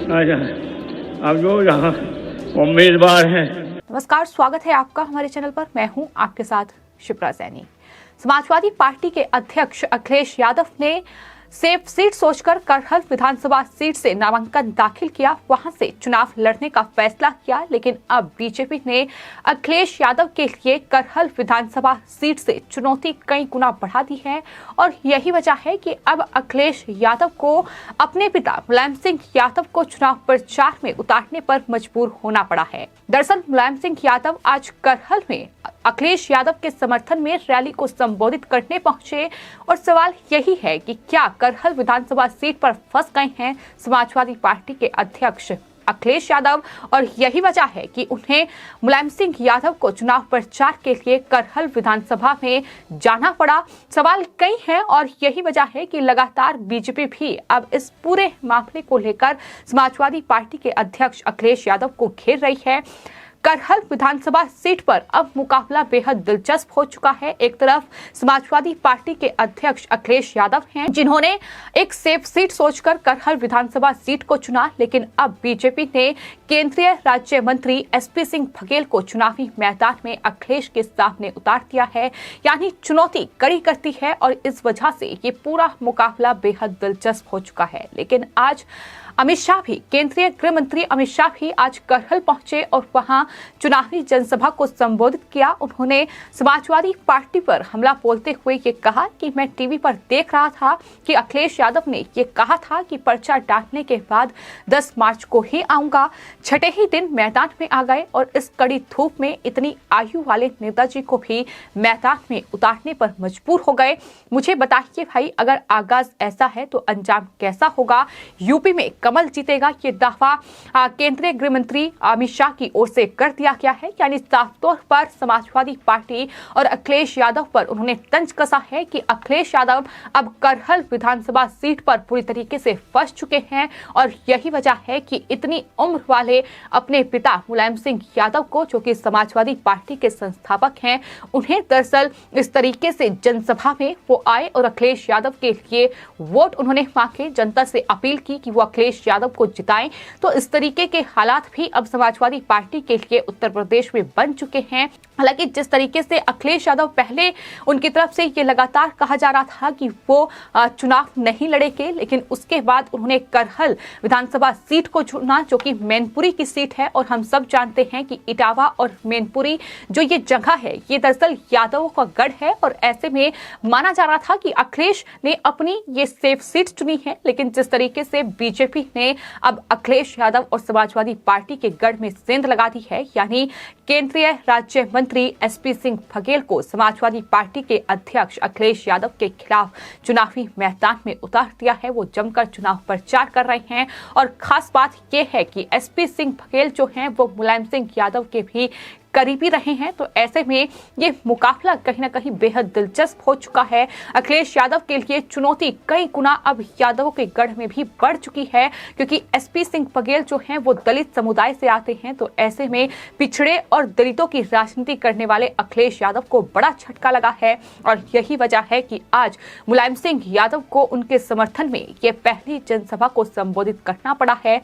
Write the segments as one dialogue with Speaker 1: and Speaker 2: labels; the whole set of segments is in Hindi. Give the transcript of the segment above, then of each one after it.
Speaker 1: अब जो यहाँ उम्मीदवार हैं।
Speaker 2: नमस्कार, स्वागत है आपका हमारे चैनल पर। मैं हूं आपके साथ शिप्रा सैनी। समाजवादी पार्टी के अध्यक्ष अखिलेश यादव ने सेफ सीट सोचकर करहल विधानसभा सीट से नामांकन दाखिल किया, वहां से चुनाव लड़ने का फैसला किया। लेकिन अब बीजेपी ने अखिलेश यादव के लिए करहल विधानसभा सीट से चुनौती कई गुना बढ़ा दी है और यही वजह है कि अब अखिलेश यादव को अपने पिता मुलायम सिंह यादव को चुनाव प्रचार में उतारने पर मजबूर होना पड़ा है। दरअसल मुलायम सिंह यादव आज करहल में अखिलेश यादव के समर्थन में रैली को संबोधित करने पहुंचे और सवाल यही है कि क्या करहल विधानसभा सीट पर फंस गए हैं समाजवादी पार्टी के अध्यक्ष अखिलेश यादव, और यही वजह है कि उन्हें मुलायम सिंह यादव को चुनाव प्रचार के लिए करहल विधानसभा में जाना पड़ा। सवाल कई हैं और यही वजह है कि लगातार बीजेपी भी अब इस पूरे मामले को लेकर समाजवादी पार्टी के अध्यक्ष अखिलेश यादव को घेर रही है। करहल विधानसभा सीट पर अब मुकाबला बेहद दिलचस्प हो चुका है। एक तरफ समाजवादी पार्टी के अध्यक्ष अखिलेश यादव हैं, जिन्होंने एक सेफ सीट सोचकर करहल विधानसभा सीट को चुना, लेकिन अब बीजेपी ने केंद्रीय राज्य मंत्री एसपी सिंह बघेल को चुनावी मैदान में अखिलेश के सामने उतार दिया है, यानी चुनौती कड़ी करती है और इस वजह से ये पूरा मुकाबला बेहद दिलचस्प हो चुका है। लेकिन आज अमित शाह भी, केंद्रीय गृह मंत्री अमित शाह भी आज करहल पहुंचे और वहां चुनावी जनसभा को संबोधित किया। उन्होंने समाजवादी पार्टी पर हमला बोलते हुए ये कहा कि मैं टीवी पर देख रहा था कि अखिलेश यादव ने ये कहा था कि पर्चा डालने के बाद 10 मार्च को ही आऊंगा। छठे ही दिन मैदान में आ गए और इस कड़ी धूप में इतनी आयु वाले नेताजी को भी मैदान में उतारने पर मजबूर हो गए। मुझे बताइए भाई, अगर आगाज ऐसा है तो अंजाम कैसा होगा? यूपी में कमल जीतेगा, ये दावा केंद्रीय गृह मंत्री अमित शाह की ओर से कर दिया गया है। यानी साफ तौर पर समाजवादी पार्टी और अखिलेश यादव पर उन्होंने तंज कसा है कि अखिलेश यादव अब करहल विधानसभा सीट पर पूरी तरीके से फंस चुके हैं और यही वजह है कि इतनी उम्र वाले अपने पिता मुलायम सिंह यादव को, जो कि समाजवादी पार्टी के संस्थापक हैं, उन्हें दरअसल इस तरीके से जनसभा में वो आए और अखिलेश यादव के लिए वोट उन्होंने मांगे, जनता से अपील की कि वो अखिलेश यादव को जिताएं। तो इस तरीके के हालात भी अब समाजवादी पार्टी के लिए उत्तर प्रदेश में बन चुके हैं। हालांकि जिस तरीके से अखिलेश यादव पहले उनकी तरफ से ये लगातार कहा जा रहा था कि वो चुनाव नहीं लड़ेंगे, लेकिन उसके बाद उन्होंने करहल विधानसभा सीट को चुना, जो कि मैनपुरी की सीट है और हम सब जानते हैं कि इटावा और मैनपुरी जो ये जगह है, ये दरअसल यादवों का गढ़ है और ऐसे में माना जा रहा था कि अखिलेश ने अपनी ये सेफ सीट चुनी है। लेकिन जिस तरीके से बीजेपी ने अब अखिलेश यादव और समाजवादी पार्टी के गढ़ में सेंध लगा दी है, यानी केंद्रीय राज्य मंत्री एसपी सिंह बघेल को समाजवादी पार्टी के अध्यक्ष अखिलेश यादव के खिलाफ चुनावी मैदान में उतार दिया है। वो जमकर चुनाव प्रचार कर रहे हैं और खास बात यह है कि एसपी सिंह बघेल जो हैं वो मुलायम सिंह यादव के भी करीबी रहे हैं। तो ऐसे में ये मुकाबला कहीं ना कहीं बेहद दिलचस्प हो चुका है। अखिलेश यादव के लिए चुनौती कई गुना अब यादवों के गढ़ में भी बढ़ चुकी है, क्योंकि एसपी सिंह बघेल जो हैं वो दलित समुदाय से आते हैं। तो ऐसे में पिछड़े और दलितों की राजनीति करने वाले अखिलेश यादव को बड़ा झटका लगा है और यही वजह है कि आज मुलायम सिंह यादव को उनके समर्थन में ये पहली जनसभा को संबोधित करना पड़ा है।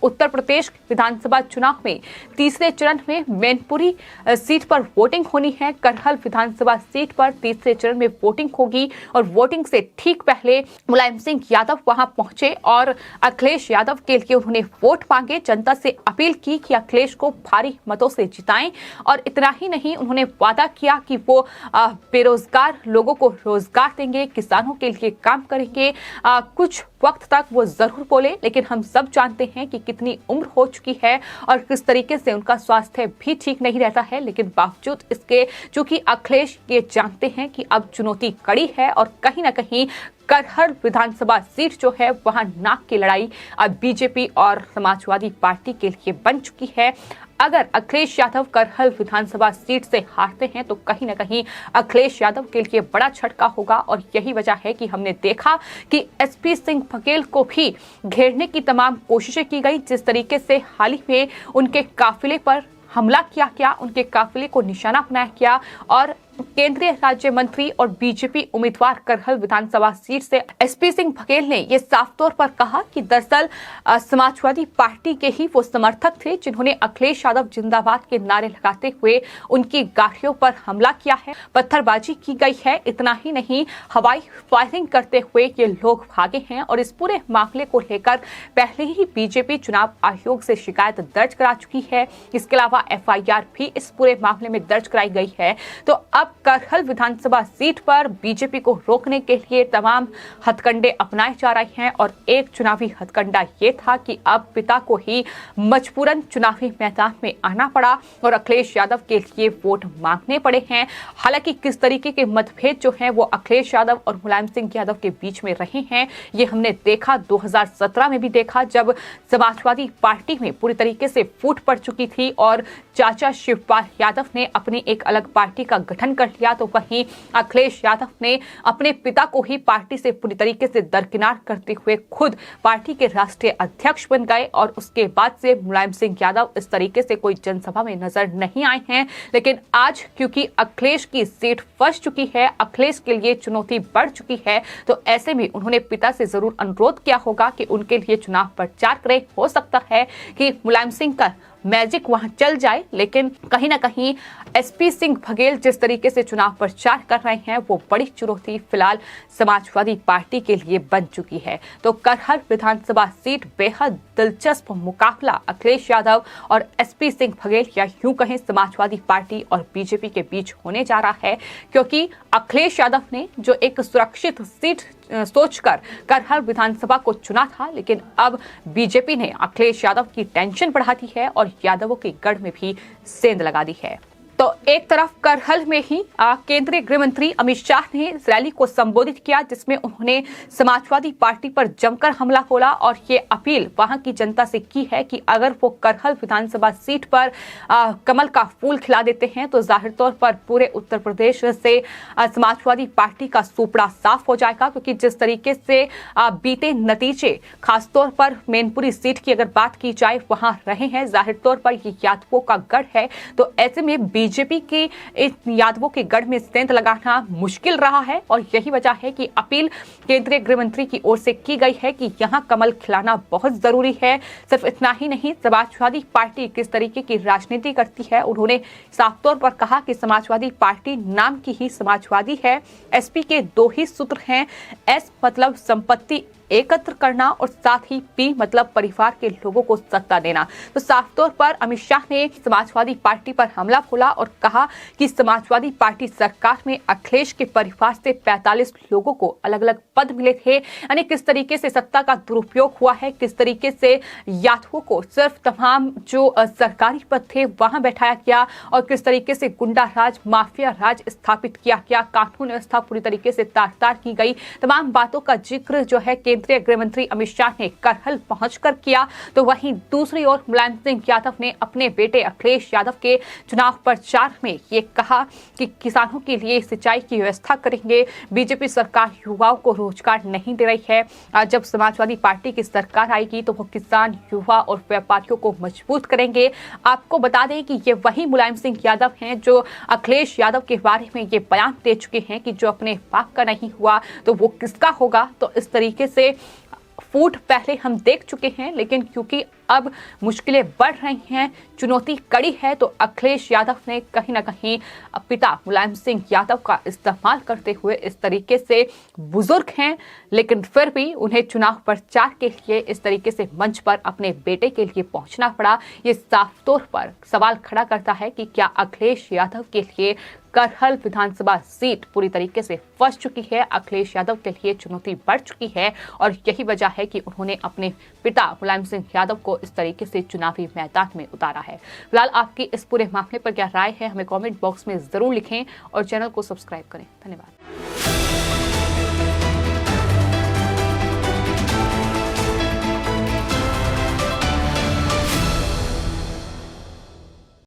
Speaker 2: उत्तर प्रदेश विधानसभा चुनाव में तीसरे चरण में मैनपुरी सीट पर वोटिंग होनी है। करहल विधानसभा सीट पर तीसरे चरण में वोटिंग होगी और वोटिंग से ठीक पहले मुलायम सिंह यादव वहां पहुंचे और अखिलेश यादव के लिए उन्होंने वोट मांगे, जनता से अपील की कि अखिलेश को भारी मतों से जिताएं। और इतना ही नहीं, उन्होंने वादा किया कि वो बेरोजगार लोगों को रोजगार देंगे, किसानों के लिए काम करेंगे। कुछ वक्त तक वो जरूर बोले, लेकिन हम सब जानते हैं कि कितनी उम्र हो चुकी है और किस तरीके से उनका स्वास्थ्य भी ठीक नहीं रहता है। लेकिन बावजूद इसके चूंकि अखिलेश ये जानते हैं कि अब चुनौती कड़ी है और कहीं ना कहीं करहल विधानसभा सीट जो है वहां नाक की लड़ाई अब बीजेपी और समाजवादी पार्टी के लिए बन चुकी है। अगर अखिलेश यादव करहल विधानसभा सीट से हारते हैं तो कहीं ना कहीं अखिलेश यादव के लिए बड़ा झटका होगा और यही वजह है कि हमने देखा कि एसपी सिंह बघेल को भी घेरने की तमाम कोशिशें की गई। जिस तरीके से हाल ही में उनके काफिले पर हमला किया गया, उनके काफिले को निशाना बनाया गया और केंद्रीय राज्य मंत्री और बीजेपी उम्मीदवार करहल विधानसभा सीट से एसपी सिंह बघेल ने ये साफ तौर पर कहा कि दरअसल समाजवादी पार्टी के ही वो समर्थक थे जिन्होंने अखिलेश यादव जिंदाबाद के नारे लगाते हुए उनकी गाड़ियों पर हमला किया है, पत्थरबाजी की गई है। इतना ही नहीं, हवाई फायरिंग करते हुए ये लोग भागे हैं और इस पूरे मामले को लेकर पहले ही बीजेपी चुनाव आयोग से शिकायत दर्ज करा चुकी है। इसके अलावा एफआईआर भी इस पूरे मामले में दर्ज कराई गई है। तो अब करहल विधानसभा सीट पर बीजेपी को रोकने के लिए तमाम हथकंडे अपनाए जा रहे हैं और एक चुनावी हथकंडा ये था कि अब पिता को ही मजबूरन चुनावी मैदान में आना पड़ा और अखिलेश यादव के लिए वोट मांगने पड़े हैं। हालांकि किस तरीके के मतभेद जो हैं वो अखिलेश यादव और मुलायम सिंह यादव के बीच में रहे हैं, ये हमने देखा 2017 में भी देखा, जब समाजवादी पार्टी में पूरी तरीके से फूट पड़ चुकी थी और चाचा शिवपाल यादव ने अपनी एक अलग पार्टी का गठन कर लिया, तो वहीं अखिलेश यादव ने अपने पिता को ही पार्टी से पूरी तरीके से दरकिनार करते हुए खुद पार्टी के राष्ट्रीय अध्यक्ष बन गए और उसके बाद से मुलायम सिंह यादव इस तरीके से कोई जनसभा में नजर नहीं आए हैं। लेकिन आज क्योंकि अखिलेश की सीट फंस चुकी है, अखिलेश के लिए चुनौती बढ़ चुकी है, तो ऐसे में उन्होंने पिता से जरूर अनुरोध किया होगा कि उनके लिए चुनाव प्रचार करें। हो सकता है कि मुलायम सिंह का मैजिक वहां चल जाए, लेकिन कहीं ना कहीं एसपी सिंह बघेल जिस तरीके से चुनाव प्रचार कर रहे हैं वो बड़ी चुनौती फिलहाल समाजवादी पार्टी के लिए बन चुकी है। तो करहल विधानसभा सीट बेहद दिलचस्प मुकाबला अखिलेश यादव और एसपी सिंह बघेल या यूं कहें समाजवादी पार्टी और बीजेपी के बीच होने जा रहा है, क्योंकि अखिलेश यादव ने जो एक सुरक्षित सीट सोचकर करहल विधानसभा को चुना था, लेकिन अब बीजेपी ने अखिलेश यादव की टेंशन बढ़ा दी है और यादवों के गढ़ में भी सेंध लगा दी है। तो एक तरफ करहल में ही केंद्रीय गृह मंत्री अमित शाह ने रैली को संबोधित किया, जिसमें उन्होंने समाजवादी पार्टी पर जमकर हमला बोला और ये अपील वहां की जनता से की है कि अगर वो करहल विधानसभा सीट पर कमल का फूल खिला देते हैं तो जाहिर तौर पर पूरे उत्तर प्रदेश से समाजवादी पार्टी का सुपड़ा साफ हो जाएगा। क्योंकि जिस तरीके से बीते नतीजे खासतौर पर मैनपुरी सीट की अगर बात की जाए वहां रहे हैं, जाहिर तौर पर ये यादवों का गढ़ है। तो ऐसे में बीजेपी के यादवों के गढ़ में सेंध लगाना मुश्किल रहा है और यही वजह है कि अपील केंद्रीय गृह मंत्री की ओर से की गई है कि यहां कमल खिलाना बहुत जरूरी है। सिर्फ इतना ही नहीं, समाजवादी पार्टी किस तरीके की राजनीति करती है, उन्होंने साफ तौर पर कहा कि समाजवादी पार्टी नाम की ही समाजवादी है। एसपी के दो ही सूत्र हैं, एस मतलब संपत्ति एकत्र करना और साथ ही पी मतलब परिवार के लोगों को सत्ता देना। तो साफ तौर पर अमित शाह ने समाजवादी पार्टी पर हमला बोला और कहा कि समाजवादी पार्टी सरकार में अखिलेश के परिवार से 45 लोगों को अलग अलग पद मिले थे। यानी किस तरीके से सत्ता का दुरुपयोग हुआ है, किस तरीके से यादवों को सिर्फ तमाम जो सरकारी पद थे वहां बैठाया गया और किस तरीके से गुंडा राज, माफिया राज स्थापित किया गया, कानून व्यवस्था पूरी तरीके से तार-तार की गई। तमाम बातों का जिक्र जो है केंद्रीय गृह मंत्री अमित शाह ने करहल पहुंचकर किया। तो वहीं दूसरी ओर मुलायम सिंह यादव ने अपने बेटे अखिलेश यादव के चुनाव प्रचार में ये कहा कि किसानों के लिए सिंचाई की व्यवस्था करेंगे। बीजेपी सरकार युवाओं को रोजगार नहीं दे रही है। जब समाजवादी पार्टी की सरकार आएगी तो वो किसान, युवा और व्यापारियों को मजबूत करेंगे। आपको बता दें कि ये वही मुलायम सिंह यादव हैं जो अखिलेश यादव के बारे में ये बयान दे चुके हैं कि जो अपने बाप का नहीं हुआ तो वो किसका होगा। तो इस तरीके से फूट पहले हम देख चुके हैं, लेकिन क्योंकि अब मुश्किलें बढ़ रही हैं, चुनौती कड़ी है, तो अखिलेश यादव ने कहीं ना कहीं पिता मुलायम सिंह यादव का इस्तेमाल करते हुए इस तरीके से, बुजुर्ग हैं लेकिन फिर भी उन्हें चुनाव प्रचार के लिए इस तरीके से मंच पर अपने बेटे के लिए पहुंचना पड़ा। ये साफ तौर पर सवाल खड़ा करता है कि क्या अखिलेश यादव के लिए करहल विधानसभा सीट पूरी तरीके से फंस चुकी है, अखिलेश यादव के लिए चुनौती बढ़ चुकी है और यही वजह है कि उन्होंने अपने पिता मुलायम सिंह यादव को इस तरीके से चुनावी मैदान में उतारा है। फिलहाल आपकी इस पूरे मामले पर क्या राय है, हमें कमेंट बॉक्स में जरूर लिखें और चैनल को सब्सक्राइब करें। धन्यवाद।